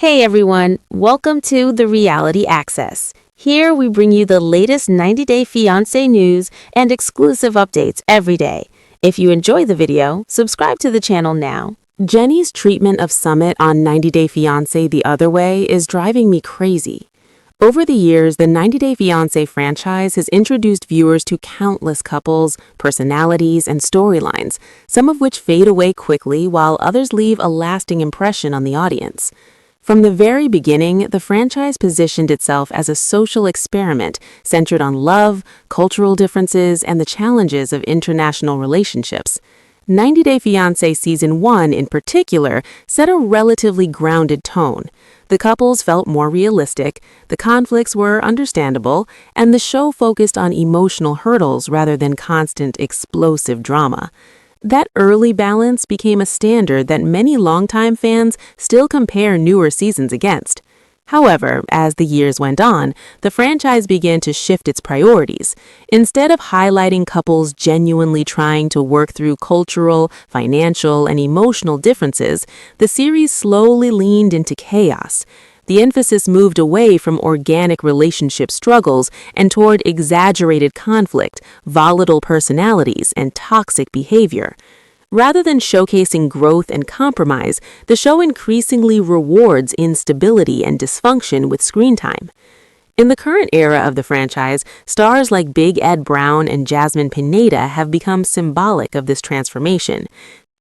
Hey everyone, welcome to the Reality Access. Here we bring you the latest 90-day fiancé news and exclusive updates every day. If you enjoy the video, subscribe to the channel now. Jenny's treatment of Sumit on 90-Day Fiancé the other way is driving me crazy. Over the years, the 90-Day Fiancé franchise has introduced viewers to countless couples, personalities, and storylines, some of which fade away quickly while others leave a lasting impression on the audience. From the very beginning, the franchise positioned itself as a social experiment centered on love, cultural differences, and the challenges of international relationships. 90-Day Fiancé Season 1, in particular, set a relatively grounded tone. The couples felt more realistic, the conflicts were understandable, and the show focused on emotional hurdles rather than constant, explosive drama. That early balance became a standard that many longtime fans still compare newer seasons against. However, as the years went on, the franchise began to shift its priorities. Instead of highlighting couples genuinely trying to work through cultural, financial, and emotional differences, the series slowly leaned into chaos. The emphasis moved away from organic relationship struggles and toward exaggerated conflict, volatile personalities, and toxic behavior. Rather than showcasing growth and compromise, the show increasingly rewards instability and dysfunction with screen time. In the current era of the franchise, stars like Big Ed Brown and Jasmine Pineda have become symbolic of this transformation.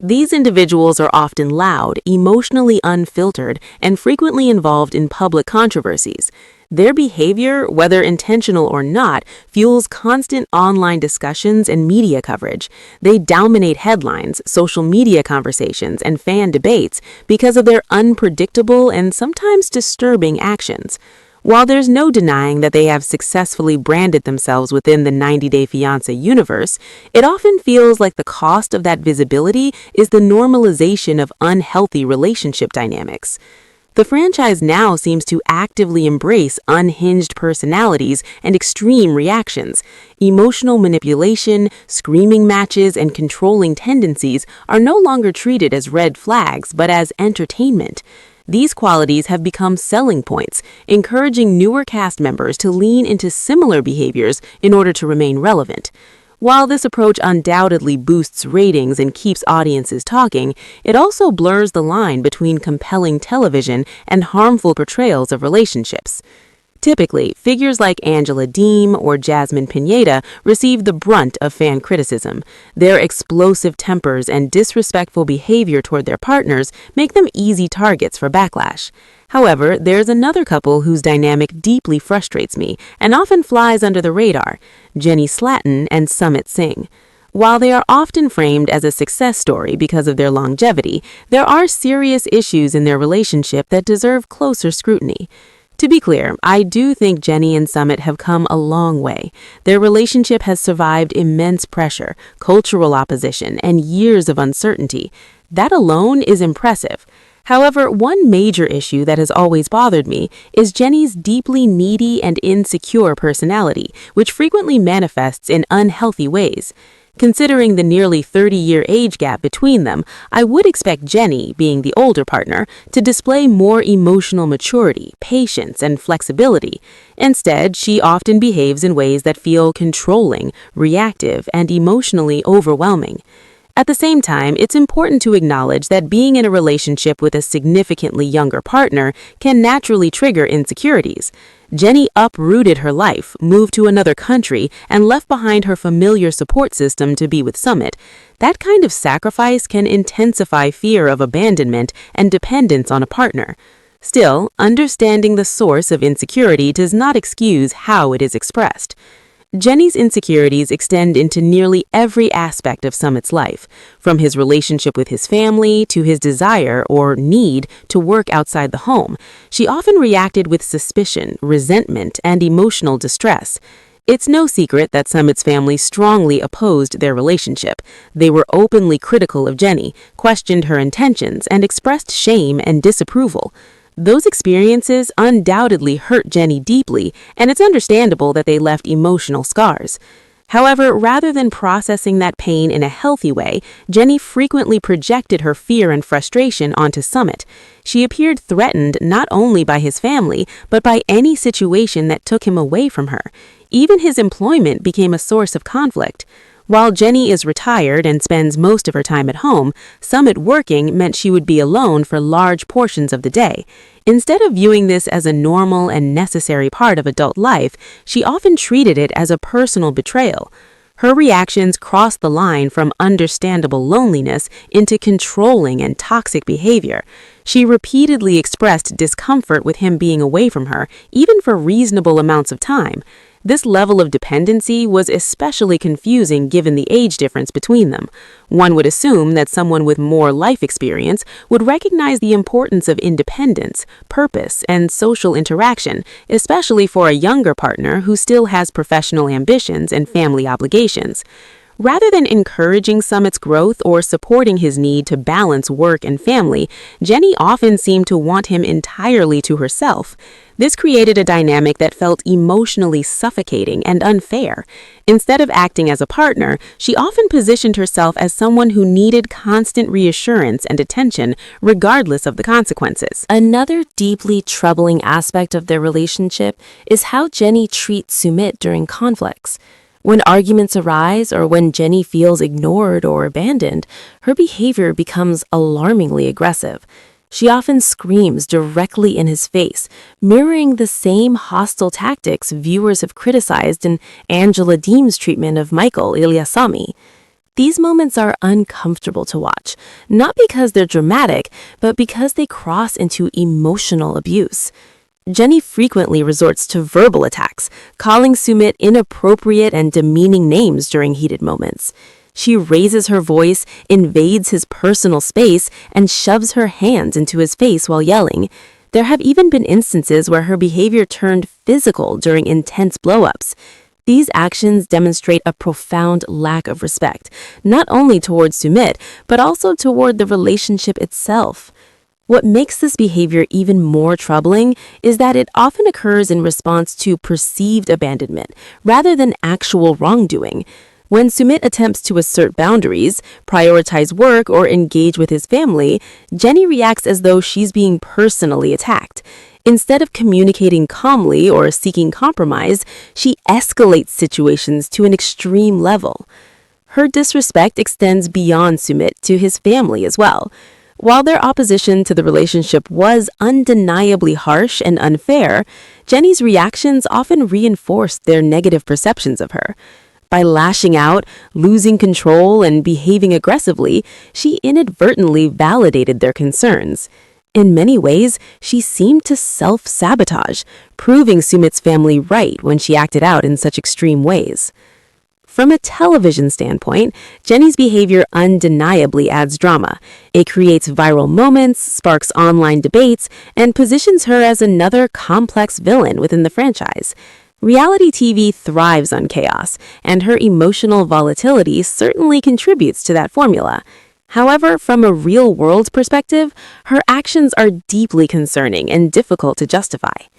These individuals are often loud, emotionally unfiltered, and frequently involved in public controversies. Their behavior, whether intentional or not, fuels constant online discussions and media coverage. They dominate headlines, social media conversations, and fan debates because of their unpredictable and sometimes disturbing actions. While there's no denying that they have successfully branded themselves within the 90-Day Fiancé universe, it often feels like the cost of that visibility is the normalization of unhealthy relationship dynamics. The franchise now seems to actively embrace unhinged personalities and extreme reactions. Emotional manipulation, screaming matches, and controlling tendencies are no longer treated as red flags, but as entertainment. These qualities have become selling points, encouraging newer cast members to lean into similar behaviors in order to remain relevant. While this approach undoubtedly boosts ratings and keeps audiences talking, it also blurs the line between compelling television and harmful portrayals of relationships. Typically, figures like Angela Deem or Jasmine Pineda receive the brunt of fan criticism. Their explosive tempers and disrespectful behavior toward their partners make them easy targets for backlash. However, there's another couple whose dynamic deeply frustrates me and often flies under the radar: Jenny Slatten and Sumit Singh. While they are often framed as a success story because of their longevity, there are serious issues in their relationship that deserve closer scrutiny. To be clear, I do think Jenny and Sumit have come a long way. Their relationship has survived immense pressure, cultural opposition, and years of uncertainty. That alone is impressive. However, one major issue that has always bothered me is Jenny's deeply needy and insecure personality, which frequently manifests in unhealthy ways. Considering the nearly 30-year age gap between them, I would expect Jenny, being the older partner, to display more emotional maturity, patience, and flexibility. Instead, she often behaves in ways that feel controlling, reactive, and emotionally overwhelming. At the same time, it's important to acknowledge that being in a relationship with a significantly younger partner can naturally trigger insecurities. Jenny uprooted her life, moved to another country, and left behind her familiar support system to be with Sumit. That kind of sacrifice can intensify fear of abandonment and dependence on a partner. Still, understanding the source of insecurity does not excuse how it is expressed. Jenny's insecurities extend into nearly every aspect of Sumit's life, from his relationship with his family to his desire or need to work outside the home. She often reacted with suspicion, resentment, and emotional distress. It's no secret that Sumit's family strongly opposed their relationship. They were openly critical of Jenny, questioned her intentions, and expressed shame and disapproval. Those experiences undoubtedly hurt Jenny deeply, and it's understandable that they left emotional scars. However, rather than processing that pain in a healthy way, Jenny frequently projected her fear and frustration onto Sumit. She appeared threatened not only by his family, but by any situation that took him away from her. Even his employment became a source of conflict. While Jenny is retired and spends most of her time at home, Sumit working meant she would be alone for large portions of the day. Instead of viewing this as a normal and necessary part of adult life, she often treated it as a personal betrayal. Her reactions crossed the line from understandable loneliness into controlling and toxic behavior. She repeatedly expressed discomfort with him being away from her, even for reasonable amounts of time. This level of dependency was especially confusing given the age difference between them. One would assume that someone with more life experience would recognize the importance of independence, purpose, and social interaction, especially for a younger partner who still has professional ambitions and family obligations. Rather than encouraging Sumit's growth or supporting his need to balance work and family, Jenny often seemed to want him entirely to herself. This created a dynamic that felt emotionally suffocating and unfair. Instead of acting as a partner, she often positioned herself as someone who needed constant reassurance and attention, regardless of the consequences. Another deeply troubling aspect of their relationship is how Jenny treats Sumit during conflicts. When arguments arise or when Jenny feels ignored or abandoned, her behavior becomes alarmingly aggressive. She often screams directly in his face, mirroring the same hostile tactics viewers have criticized in Angela Deem's treatment of Michael Ilyasamy. These moments are uncomfortable to watch, not because they're dramatic, but because they cross into emotional abuse. Jenny frequently resorts to verbal attacks, calling Sumit inappropriate and demeaning names during heated moments. She raises her voice, invades his personal space, and shoves her hands into his face while yelling. There have even been instances where her behavior turned physical during intense blow-ups. These actions demonstrate a profound lack of respect, not only toward Sumit, but also toward the relationship itself. What makes this behavior even more troubling is that it often occurs in response to perceived abandonment rather than actual wrongdoing. When Sumit attempts to assert boundaries, prioritize work, or engage with his family, Jenny reacts as though she's being personally attacked. Instead of communicating calmly or seeking compromise, she escalates situations to an extreme level. Her disrespect extends beyond Sumit to his family as well. While their opposition to the relationship was undeniably harsh and unfair, Jenny's reactions often reinforced their negative perceptions of her. By lashing out, losing control, and behaving aggressively, she inadvertently validated their concerns. In many ways, she seemed to self-sabotage, proving Sumit's family right when she acted out in such extreme ways. From a television standpoint, Jenny's behavior undeniably adds drama. It creates viral moments, sparks online debates, and positions her as another complex villain within the franchise. Reality TV thrives on chaos, and her emotional volatility certainly contributes to that formula. However, from a real-world perspective, her actions are deeply concerning and difficult to justify.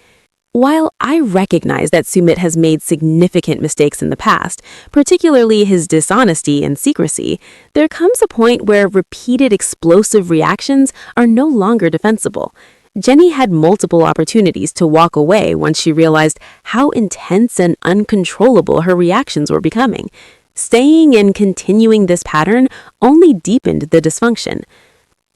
While I recognize that Sumit has made significant mistakes in the past, particularly his dishonesty and secrecy, there comes a point where repeated explosive reactions are no longer defensible. Jenny had multiple opportunities to walk away once she realized how intense and uncontrollable her reactions were becoming. Staying and continuing this pattern only deepened the dysfunction.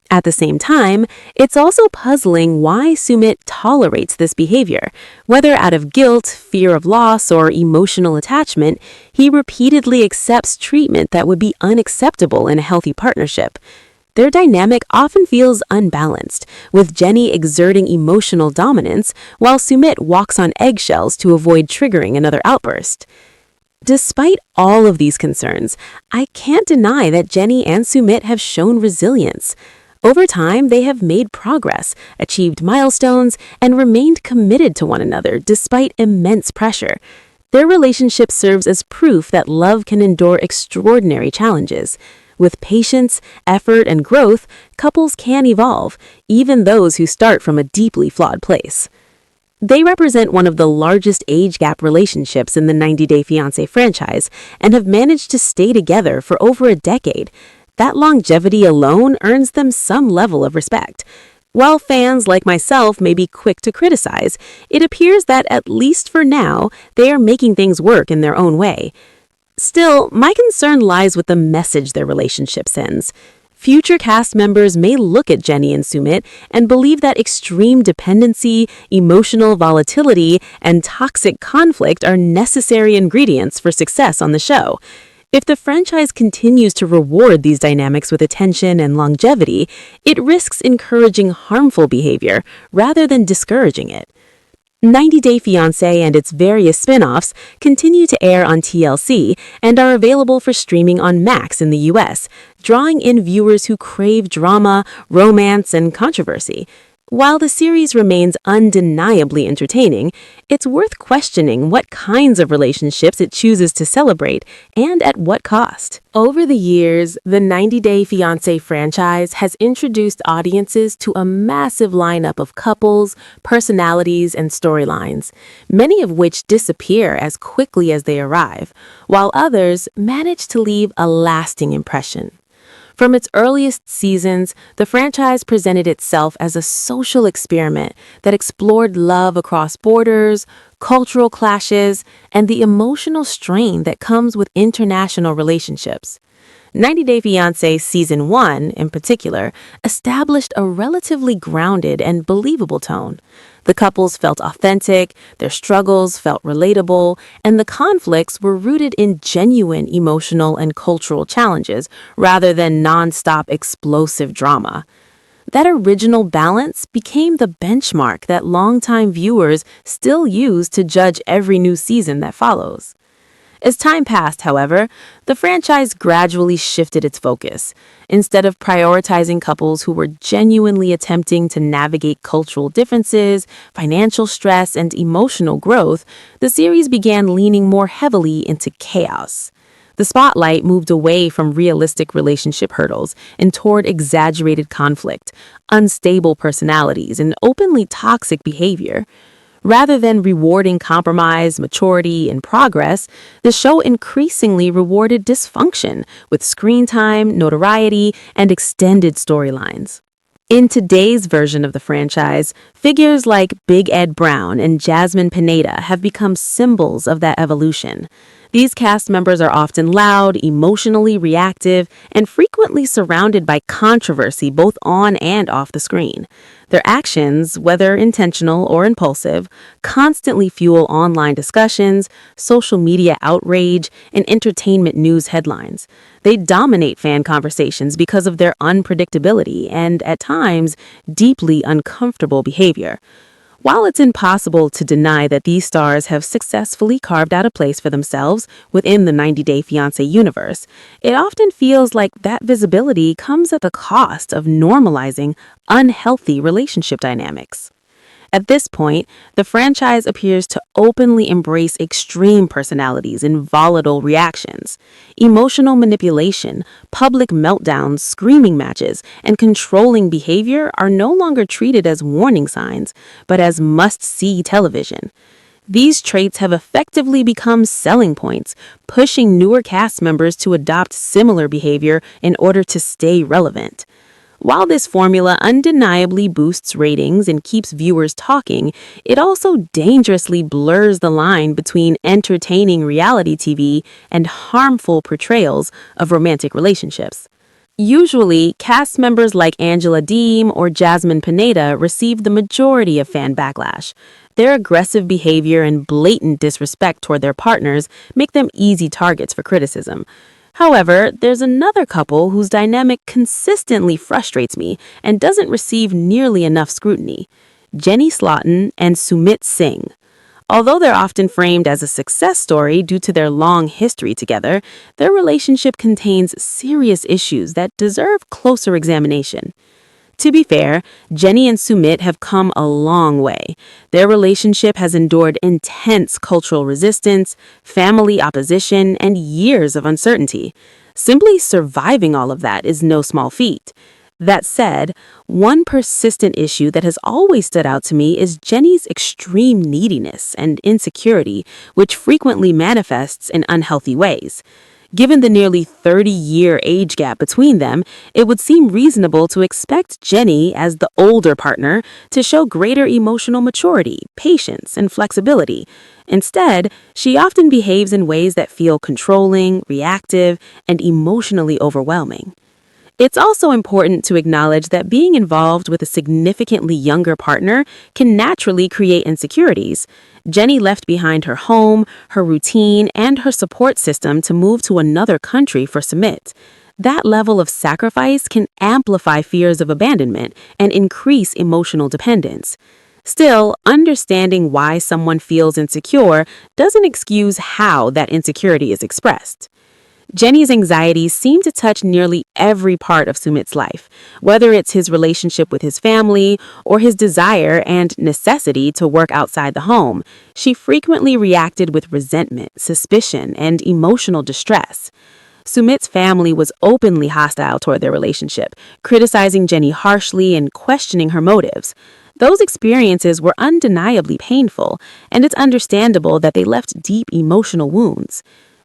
At the same time, it's also puzzling why Sumit tolerates this behavior. Whether out of guilt, fear of loss, or emotional attachment, he repeatedly accepts treatment that would be unacceptable in a healthy partnership. Their dynamic often feels unbalanced, with Jenny exerting emotional dominance while Sumit walks on eggshells to avoid triggering another outburst. Despite all of these concerns, I can't deny that Jenny and Sumit have shown resilience. Over time, they have made progress, achieved milestones, and remained committed to one another despite immense pressure. Their relationship serves as proof that love can endure extraordinary challenges. With patience, effort, and growth, couples can evolve, even those who start from a deeply flawed place. They represent one of the largest age gap relationships in the 90 Day Fiancé franchise and have managed to stay together for over a decade. That longevity alone earns them some level of respect. While fans like myself may be quick to criticize, it appears that, at least for now, they are making things work in their own way. Still, my concern lies with the message their relationship sends. Future cast members may look at Jenny and Sumit and believe that extreme dependency, emotional volatility, and toxic conflict are necessary ingredients for success on the show. If the franchise continues to reward these dynamics with attention and longevity, it risks encouraging harmful behavior rather than discouraging it. 90 Day Fiancé and its various spin-offs continue to air on TLC and are available for streaming on Max in the US, drawing in viewers who crave drama, romance, and controversy. While the series remains undeniably entertaining, it's worth questioning what kinds of relationships it chooses to celebrate and at what cost. Over the years, the 90 Day Fiancé franchise has introduced audiences to a massive lineup of couples, personalities, and storylines, many of which disappear as quickly as they arrive, while others manage to leave a lasting impression. From its earliest seasons, the franchise presented itself as a social experiment that explored love across borders, cultural clashes, and the emotional strain that comes with international relationships. 90 Day Fiancé Season 1, in particular, established a relatively grounded and believable tone. The couples felt authentic, their struggles felt relatable, and the conflicts were rooted in genuine emotional and cultural challenges rather than non-stop explosive drama. That original balance became the benchmark that longtime viewers still use to judge every new season that follows. As time passed, however, the franchise gradually shifted its focus. Instead of prioritizing couples who were genuinely attempting to navigate cultural differences, financial stress, and emotional growth, the series began leaning more heavily into chaos. The spotlight moved away from realistic relationship hurdles and toward exaggerated conflict, unstable personalities, and openly toxic behavior. Rather than rewarding compromise, maturity, and progress, the show increasingly rewarded dysfunction with screen time, notoriety, and extended storylines. In today's version of the franchise, figures like Big Ed Brown and Jasmine Pineda have become symbols of that evolution. These cast members are often loud, emotionally reactive, and frequently surrounded by controversy both on and off the screen. Their actions, whether intentional or impulsive, constantly fuel online discussions, social media outrage, and entertainment news headlines. They dominate fan conversations because of their unpredictability and, at times, deeply uncomfortable behavior. While it's impossible to deny that these stars have successfully carved out a place for themselves within the 90 Day Fiancé universe, it often feels like that visibility comes at the cost of normalizing unhealthy relationship dynamics. At this point, the franchise appears to openly embrace extreme personalities and volatile reactions. Emotional manipulation, public meltdowns, screaming matches, and controlling behavior are no longer treated as warning signs, but as must-see television. These traits have effectively become selling points, pushing newer cast members to adopt similar behavior in order to stay relevant. While this formula undeniably boosts ratings and keeps viewers talking, it also dangerously blurs the line between entertaining reality TV and harmful portrayals of romantic relationships. Usually, cast members like Angela Deem or Jasmine Pineda receive the majority of fan backlash. Their aggressive behavior and blatant disrespect toward their partners make them easy targets for criticism. However, there's another couple whose dynamic consistently frustrates me and doesn't receive nearly enough scrutiny: Jenny Slaughton and Sumit Singh. Although they're often framed as a success story due to their long history together, their relationship contains serious issues that deserve closer examination. To be fair, Jenny and Sumit have come a long way. Their relationship has endured intense cultural resistance, family opposition, and years of uncertainty. Simply surviving all of that is no small feat. That said, one persistent issue that has always stood out to me is Jenny's extreme neediness and insecurity, which frequently manifests in unhealthy ways. Given the nearly 30-year age gap between them, it would seem reasonable to expect Jenny, as the older partner, to show greater emotional maturity, patience, and flexibility. Instead, she often behaves in ways that feel controlling, reactive, and emotionally overwhelming. It's also important to acknowledge that being involved with a significantly younger partner can naturally create insecurities. Jenny left behind her home, her routine, and her support system to move to another country for Sumit. That level of sacrifice can amplify fears of abandonment and increase emotional dependence. Still, understanding why someone feels insecure doesn't excuse how that insecurity is expressed. Jenny's anxieties seem to touch nearly every part of Sumit's life, whether it's his relationship with his family or his desire and necessity to work outside the home. She frequently reacted with resentment, suspicion, and emotional distress. Sumit's family was openly hostile toward their relationship, criticizing Jenny harshly and questioning her motives. Those experiences were undeniably painful, and it's understandable that they left deep emotional wounds.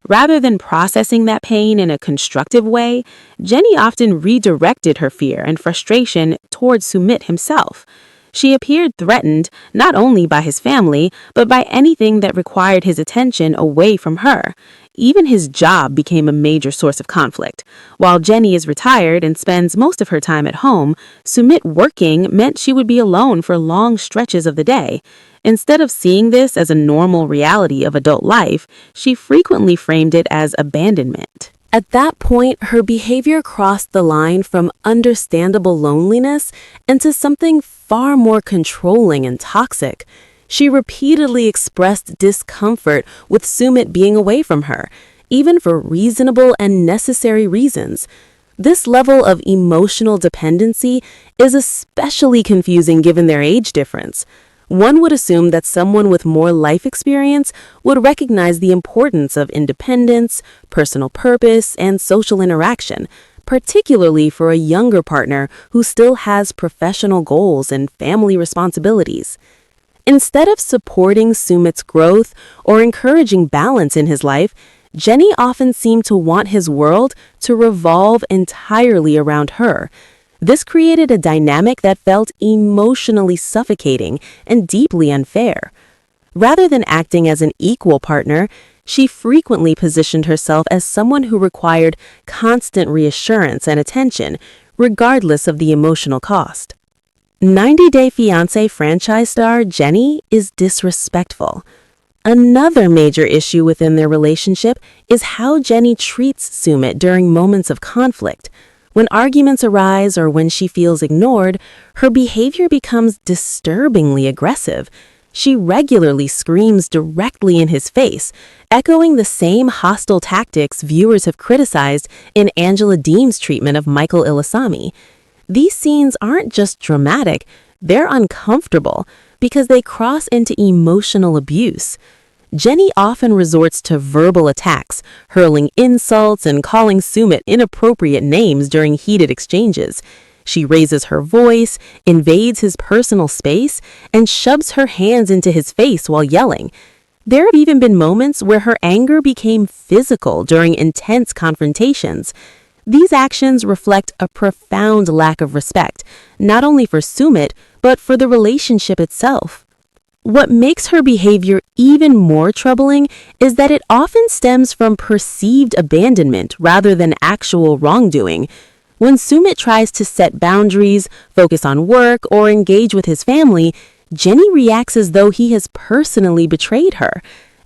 Rather than processing that pain in a constructive way, Jenny often redirected her fear and frustration towards Sumit himself. She appeared threatened not only by his family, but by anything that required his attention away from her. Even his job became a major source of conflict. While Jenny is retired and spends most of her time at home, Sumit working meant she would be alone for long stretches of the day. Instead of seeing this as a normal reality of adult life, she frequently framed it as abandonment. At that point, her behavior crossed the line from understandable loneliness into something far more controlling and toxic. She repeatedly expressed discomfort with Sumit being away from her, even for reasonable and necessary reasons. This level of emotional dependency is especially confusing given their age difference. One would assume that someone with more life experience would recognize the importance of independence, personal purpose, and social interaction, particularly for a younger partner who still has professional goals and family responsibilities. Instead of supporting Sumit's growth or encouraging balance in his life, Jenny often seemed to want his world to revolve entirely around her. This created a dynamic that felt emotionally suffocating and deeply unfair. Rather than acting as an equal partner, she frequently positioned herself as someone who required constant reassurance and attention, regardless of the emotional cost. 90 Day Fiancé franchise star Jenny is disrespectful. Another major issue within their relationship is how Jenny treats Sumit during moments of conflict. When arguments arise or when she feels ignored, her behavior becomes disturbingly aggressive. She regularly screams directly in his face, echoing the same hostile tactics viewers have criticized in Angela Deem's treatment of Michael Ilasami. These scenes aren't just dramatic, they're uncomfortable because they cross into emotional abuse. Jenny often resorts to verbal attacks, hurling insults and calling Sumit inappropriate names during heated exchanges. She raises her voice, invades his personal space, and shoves her hands into his face while yelling. There have even been moments where her anger became physical during intense confrontations. These actions reflect a profound lack of respect, not only for Sumit, but for the relationship itself. What makes her behavior even more troubling is that it often stems from perceived abandonment rather than actual wrongdoing. When Sumit tries to set boundaries, focus on work, or engage with his family, Jenny reacts as though he has personally betrayed her.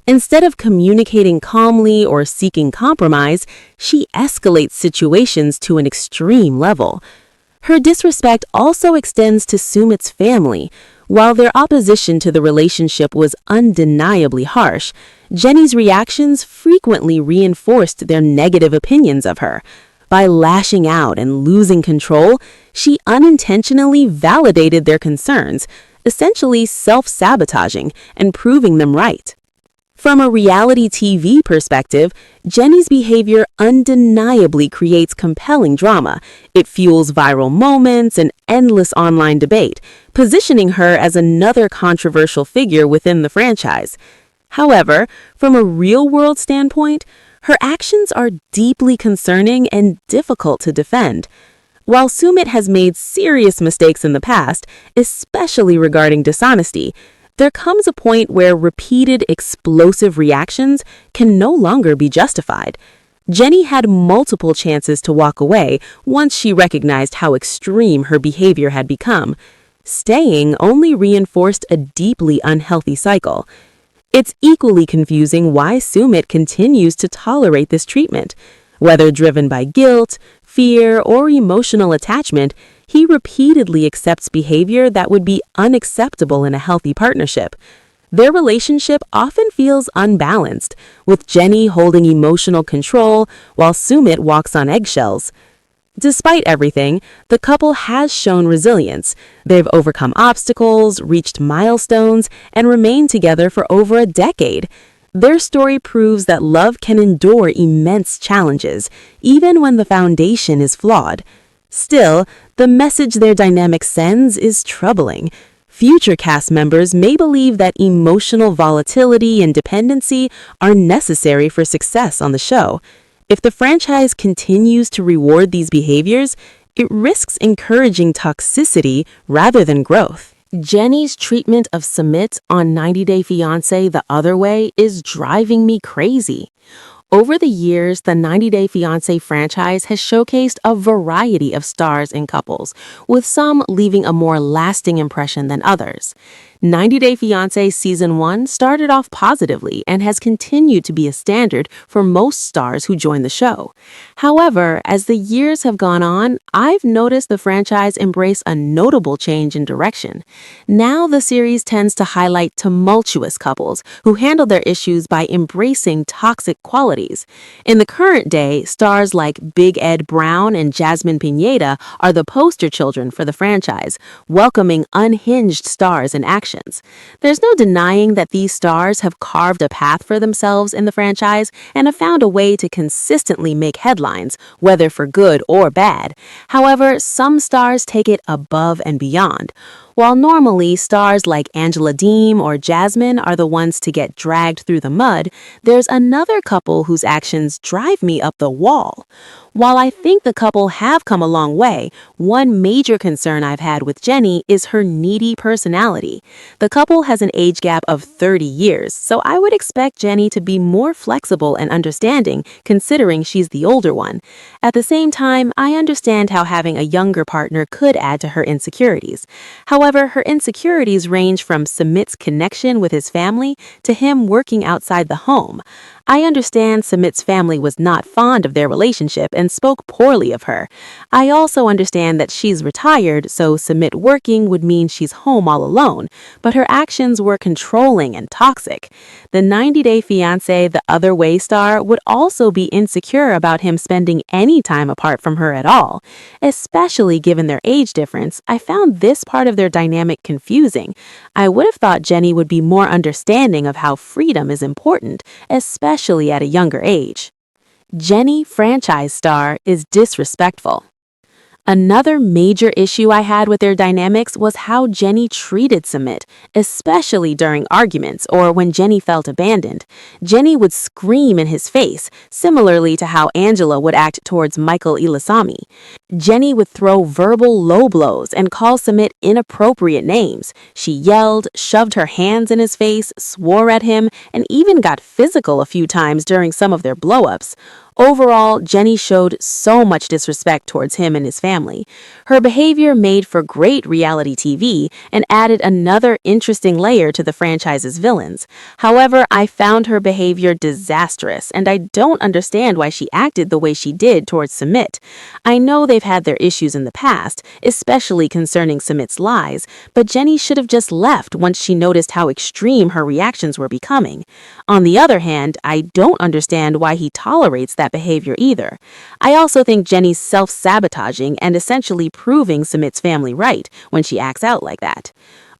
Instead of communicating calmly or seeking compromise, she escalates situations to an extreme level. Her disrespect also extends to Sumit's family. While their opposition to the relationship was undeniably harsh, Jenny's reactions frequently reinforced their negative opinions of her. By lashing out and losing control, she unintentionally validated their concerns, essentially self-sabotaging and proving them right. From a reality TV perspective, Jenny's behavior undeniably creates compelling drama. It fuels viral moments and endless online debate, positioning her as another controversial figure within the franchise. However, from a real-world standpoint, her actions are deeply concerning and difficult to defend. While Sumit has made serious mistakes in the past, especially regarding dishonesty, there comes a point where repeated explosive reactions can no longer be justified. Jenny had multiple chances to walk away once she recognized how extreme her behavior had become. Staying only reinforced a deeply unhealthy cycle. It's equally confusing why Sumit continues to tolerate this treatment. Whether driven by guilt, fear, or emotional attachment, he repeatedly accepts behavior that would be unacceptable in a healthy partnership. Their relationship often feels unbalanced, with Jenny holding emotional control while Sumit walks on eggshells. Despite everything, the couple has shown resilience. They've overcome obstacles, reached milestones, and remained together for over a decade. Their story proves that love can endure immense challenges, even when the foundation is flawed. Still, the message their dynamic sends is troubling. Future cast members may believe that emotional volatility and dependency are necessary for success on the show. If the franchise continues to reward these behaviors, it risks encouraging toxicity rather than growth. Jenny's treatment of Sumit on 90 Day Fiancé the other way is driving me crazy. Over the years, the 90 Day Fiancé franchise has showcased a variety of stars and couples, with some leaving a more lasting impression than others. 90 Day Fiancé Season 1 started off positively and has continued to be a standard for most stars who join the show. However, as the years have gone on, I've noticed the franchise embrace a notable change in direction. Now the series tends to highlight tumultuous couples who handle their issues by embracing toxic qualities. In the current day, stars like Big Ed Brown and Jasmine Pineda are the poster children for the franchise, welcoming unhinged stars in action. There's no denying that these stars have carved a path for themselves in the franchise and have found a way to consistently make headlines, whether for good or bad. However, some stars take it above and beyond. While normally stars like Angela Deem or Jasmine are the ones to get dragged through the mud, there's another couple whose actions drive me up the wall. While I think the couple have come a long way, one major concern I've had with Jenny is her needy personality. The couple has an age gap of 30 years, so I would expect Jenny to be more flexible and understanding considering she's the older one. At the same time, I understand how having a younger partner could add to her insecurities. However, her insecurities range from Sumit's connection with his family to him working outside the home. I understand Sumit's family was not fond of their relationship and spoke poorly of her. I also understand that she's retired, so Sumit working would mean she's home all alone, but her actions were controlling and toxic. The 90 Day Fiancé the other way star would also be insecure about him spending any time apart from her at all. Especially given their age difference, I found this part of their dynamic confusing. I would have thought Jenny would be more understanding of how freedom is important, especially at a younger age. Jenny, franchise star, is disrespectful. Another major issue I had with their dynamics was how Jenny treated Sumit, especially during arguments or when Jenny felt abandoned. Jenny would scream in his face, similarly to how Angela would act towards Michael Ilasami. Jenny would throw verbal low blows and call Sumit inappropriate names. She yelled, shoved her hands in his face, swore at him, and even got physical a few times during some of their blow-ups. Overall, Jenny showed so much disrespect towards him and his family. Her behavior made for great reality TV and added another interesting layer to the franchise's villains. However, I found her behavior disastrous, and I don't understand why she acted the way she did towards Sumit. I know they've had their issues in the past, especially concerning Sumit's lies, but Jenny should have just left once she noticed how extreme her reactions were becoming. On the other hand, I don't understand why he tolerates that behavior either. I also think Jenny's self-sabotaging and essentially proving Sumit's family right when she acts out like that.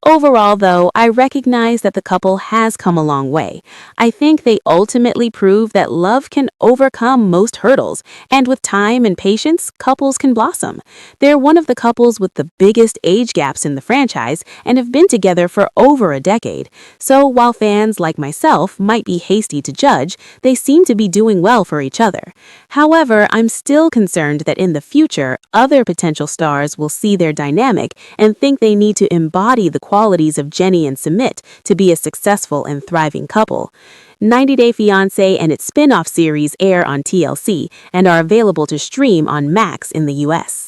Overall, though, I recognize that the couple has come a long way. I think they ultimately prove that love can overcome most hurdles, and with time and patience, couples can blossom. They're one of the couples with the biggest age gaps in the franchise and have been together for over a decade. So while fans like myself might be hasty to judge, they seem to be doing well for each other. However, I'm still concerned that in the future, other potential stars will see their dynamic and think they need to embody the qualities of Jenny and Sumit to be a successful and thriving couple. 90 Day Fiancé and its spin-off series air on TLC and are available to stream on Max in the US.